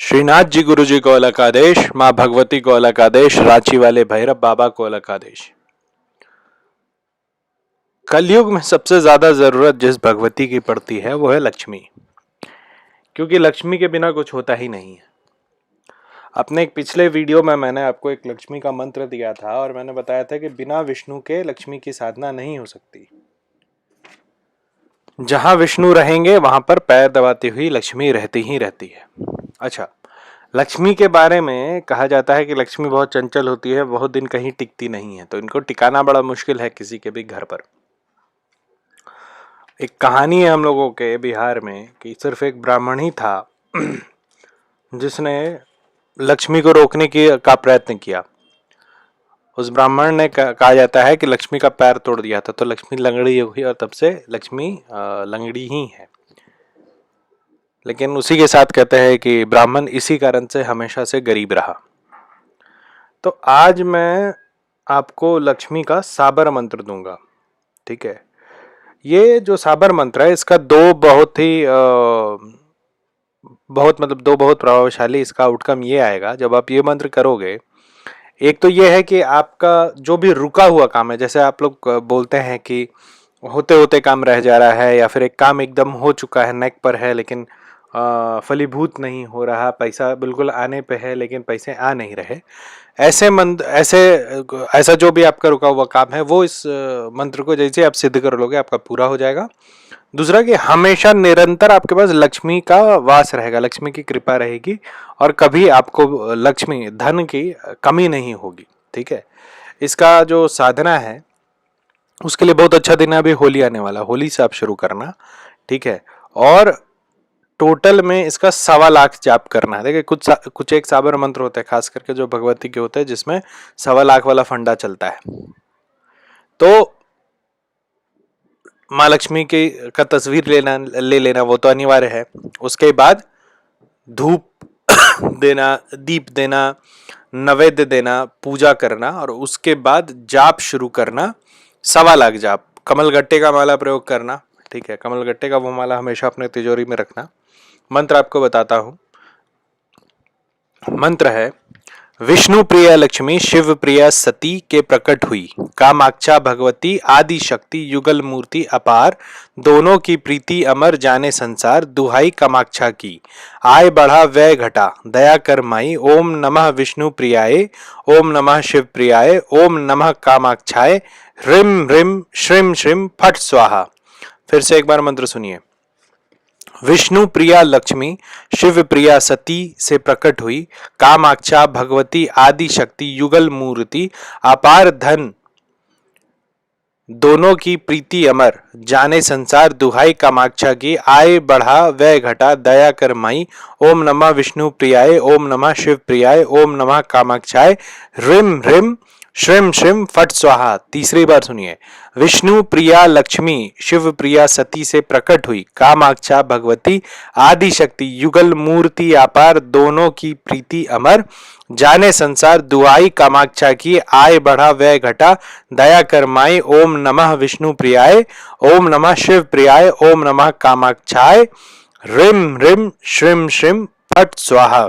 श्रीनाथ जी गुरु जी को अलग आदेश, माँ भगवती को अलग आदेश, रांची वाले भैरव बाबा को अलग आदेश। कलयुग में सबसे ज्यादा जरूरत जिस भगवती की पड़ती है वो है लक्ष्मी, क्योंकि लक्ष्मी के बिना कुछ होता ही नहीं है। अपने एक पिछले वीडियो में मैंने आपको एक लक्ष्मी का मंत्र दिया था और मैंने बताया था कि बिना विष्णु के लक्ष्मी की साधना नहीं हो सकती। जहां विष्णु रहेंगे वहां पर पैर दबाती हुई लक्ष्मी रहती ही रहती है। अच्छा, लक्ष्मी के बारे में कहा जाता है कि लक्ष्मी बहुत चंचल होती है, बहुत दिन कहीं टिकती नहीं है, तो इनको टिकाना बड़ा मुश्किल है किसी के भी घर पर। एक कहानी है हम लोगों के बिहार में कि सिर्फ एक ब्राह्मण ही था जिसने लक्ष्मी को रोकने का प्रयत्न किया। उस ब्राह्मण ने कहा जाता है कि लक्ष्मी का पैर तोड़ दिया था, तो लक्ष्मी लंगड़ी हुई और तब से लक्ष्मी लंगड़ी ही है। लेकिन उसी के साथ कहते हैं कि ब्राह्मण इसी कारण से हमेशा से गरीब रहा। तो आज मैं आपको लक्ष्मी का साबर मंत्र दूंगा, ठीक है। ये जो साबर मंत्र है इसका दो बहुत प्रभावशाली इसका आउटकम ये आएगा जब आप ये मंत्र करोगे। एक तो ये है कि आपका जो भी रुका हुआ काम है, जैसे आप लोग बोलते हैं कि होते होते काम रह जा रहा है, या फिर एक काम एकदम हो चुका है, नेक पर है लेकिन फलीभूत नहीं हो रहा, पैसा बिल्कुल आने पे है लेकिन पैसे आ नहीं रहे, ऐसा जो भी आपका रुका हुआ काम है वो इस मंत्र को जैसे आप सिद्ध कर लोगे आपका पूरा हो जाएगा। दूसरा कि हमेशा निरंतर आपके पास लक्ष्मी का वास रहेगा, लक्ष्मी की कृपा रहेगी और कभी आपको लक्ष्मी धन की कमी नहीं होगी, ठीक है। इसका जो साधना है उसके लिए बहुत अच्छा दिन है, अभी होली आने वाला, होली से आप शुरू करना, ठीक है। और टोटल में इसका 1.25 लाख जाप करना है। देखिए कुछ एक साबर मंत्र होते हैं खास करके जो भगवती के होते हैं जिसमें 1.25 लाख वाला फंडा चलता है। तो माँ लक्ष्मी की का तस्वीर ले लेना वो तो अनिवार्य है। उसके बाद धूप देना, दीप देना, नैवेद्य देना, पूजा करना और उसके बाद जाप शुरू करना। 1.25 लाख जाप, कमलगट्टे का माला प्रयोग करना, ठीक है। कमलगट्टे का वो माला हमेशा अपने तिजोरी में रखना। मंत्र आपको बताता हूं। मंत्र है, विष्णु प्रिया लक्ष्मी शिव प्रिया सती के प्रकट हुई, कामाक्षा भगवती आदि शक्ति युगल मूर्ति अपार, दोनों की प्रीति अमर जाने संसार, दुहाई कामाक्षा की, आय बढ़ा व्यय घटा, दया कर माई, ओम नमः विष्णु प्रियाय, ओम नमः शिव प्रियाय, ओम नमः कामाक्षाय, ह्रीम ह्रीम श्रीम श्रीम फट स्वाहा। फिर से एक बार मंत्र सुनिए। विष्णु प्रिया लक्ष्मी शिव प्रिया सती से प्रकट हुई, कामाक्षा भगवती आदि शक्ति युगल मूर्ति अपार धन दोनों की प्रीति अमर जाने संसार, दुहाई कामाक्षा की, आय बढ़ा व्यय घटा, दया कर माई, ओम नमः विष्णु प्रियाय, ओम नमः शिव प्रियाय, ओम नमः कामाक्षाय, ह्रीम ह्रीम श्रीम श्रीम फट स्वाहा। तीसरी बार सुनिए। विष्णु प्रिया लक्ष्मी शिव प्रिया सती से प्रकट हुई, कामाक्षा भगवती आदि शक्ति युगल मूर्ति अपार, दोनों की प्रीति अमर जाने संसार, दुहाई कामाक्षा की, आय बढ़ा व्यय घटा, दया कर माई, ओम नमः विष्णु प्रियाय, ओम नमः शिव प्रियाय, ओम नमः कामाक्षाय, ह्रीम ह्रीम श्रीम श्रीम फट स्वाहा।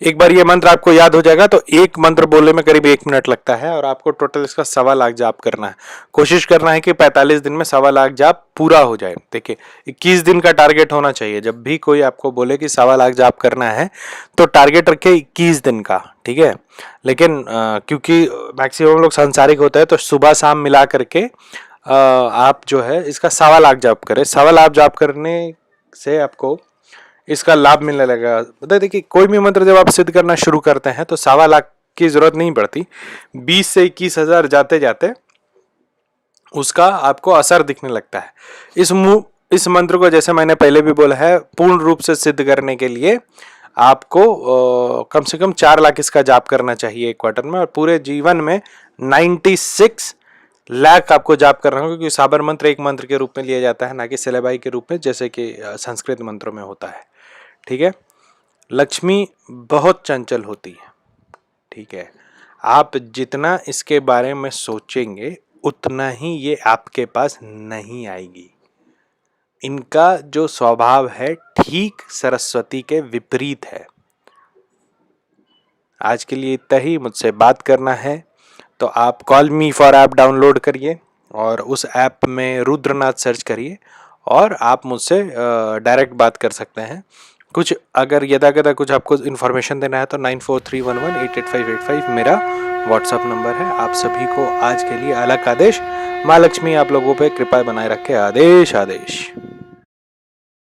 एक बार ये मंत्र आपको याद हो जाएगा तो एक मंत्र बोलने में करीब 1 मिनट लगता है और आपको टोटल इसका 1.25 लाख जाप करना है। कोशिश करना है कि 45 दिन में 1.25 लाख जाप पूरा हो जाए। देखिए 21 दिन का टारगेट होना चाहिए। जब भी कोई आपको बोले कि 1.25 लाख जाप करना है तो टारगेट रखे 21 दिन का, ठीक है। लेकिन क्योंकि मैक्सिमम लोग सांसारिक होते हैं तो सुबह शाम मिला करके आप जो है इसका 1.25 लाख जाप करें। 1.25 लाख जाप करने से आपको इसका लाभ मिलने लगेगा। बता देखिए कोई भी मंत्र जब आप सिद्ध करना शुरू करते हैं तो 1.25 लाख की जरूरत नहीं पड़ती, 20 से 21 हजार जाते जाते उसका आपको असर दिखने लगता है। इस मंत्र को जैसे मैंने पहले भी बोला है पूर्ण रूप से सिद्ध करने के लिए आपको कम से कम 4 लाख इसका जाप करना चाहिए 1 क्वार्टर में, और पूरे जीवन में 96 लाख आपको जाप करना होगा, क्योंकि साबर मंत्र एक मंत्र के रूप में लिया जाता है, ना कि सिलेबाई के रूप में जैसे कि संस्कृत मंत्रों में होता है, ठीक है। लक्ष्मी बहुत चंचल होती है, ठीक है। आप जितना इसके बारे में सोचेंगे उतना ही ये आपके पास नहीं आएगी। इनका जो स्वभाव है ठीक सरस्वती के विपरीत है। आज के लिए इतना ही। मुझसे बात करना है तो आप call me for app download करिए और उस ऐप में रुद्रनाथ सर्च करिए और आप मुझसे डायरेक्ट बात कर सकते हैं। कुछ अगर यदाकदा कुछ आपको इन्फॉर्मेशन देना है तो 9431188585 मेरा व्हाट्सअप नंबर है। आप सभी को आज के लिए अलग आदेश। माँ लक्ष्मी आप लोगों पे कृपा बनाए रखे। आदेश आदेश।